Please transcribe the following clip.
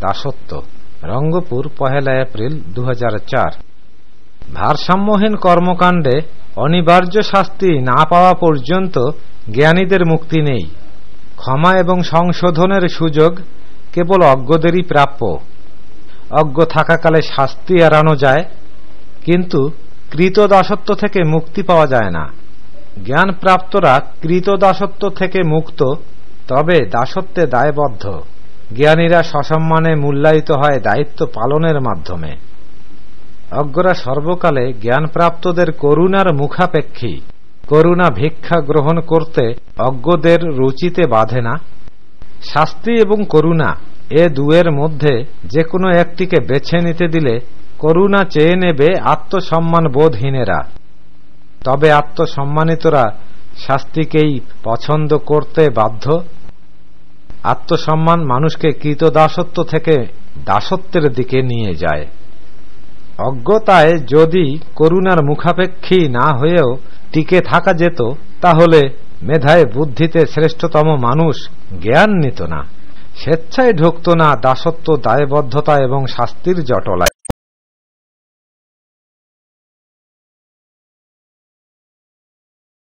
দাসত্ব। রঙ্গপুর 1 এপ্রিল 2004। ভারসাম্যহীন কর্মকাণ্ডে অনিবার্য শাস্তি না পাওয়া পর্যন্ত জ্ঞানীদের মুক্তি নেই। ক্ষমা এবং সংশোধনের সুযোগ কেবল অজ্ঞদেরই প্রাপ্য। অজ্ঞ থাকাকালে শাস্তি এড়ানো যায়, কিন্তু কৃতদাসত্ব থেকে মুক্তি পাওয়া যায় না। জ্ঞানপ্রাপ্তরা কৃতদাসত্ব থেকে মুক্ত, তবে দাসত্বে দায়বদ্ধ। জ্ঞানীরা সসম্মানে মূল্যায়িত হয় দায়িত্ব পালনের মাধ্যমে। অজ্ঞরা সর্বকালে জ্ঞানপ্রাপ্তদের করুণার মুখাপেক্ষী। করুণা ভিক্ষা গ্রহণ করতে অজ্ঞদের রুচিতে বাধে না। শাস্তি এবং করুণা এ দুয়ের মধ্যে যে কোনো একটিকে বেছে নিতে দিলে করুণা চেয়ে নেবে আত্মসম্মান বোধহীনেরা। তবে আত্মসম্মানিতরা শাস্তিকেই পছন্দ করতে বাধ্য। আত্মসম্মান মানুষকে কৃতদাসত্ব থেকে দাসত্বের দিকে নিয়ে যায়। অজ্ঞতায় যদি করুণার মুখাপেক্ষী না হয়েও টিকে থাকা যেত, তাহলে মেধায় বুদ্ধিতে শ্রেষ্ঠতম মানুষ জ্ঞান নিত না, স্বেচ্ছায় ঢুকত না দাসত্ব, দায়বদ্ধতা এবং শাস্তির জটলায়।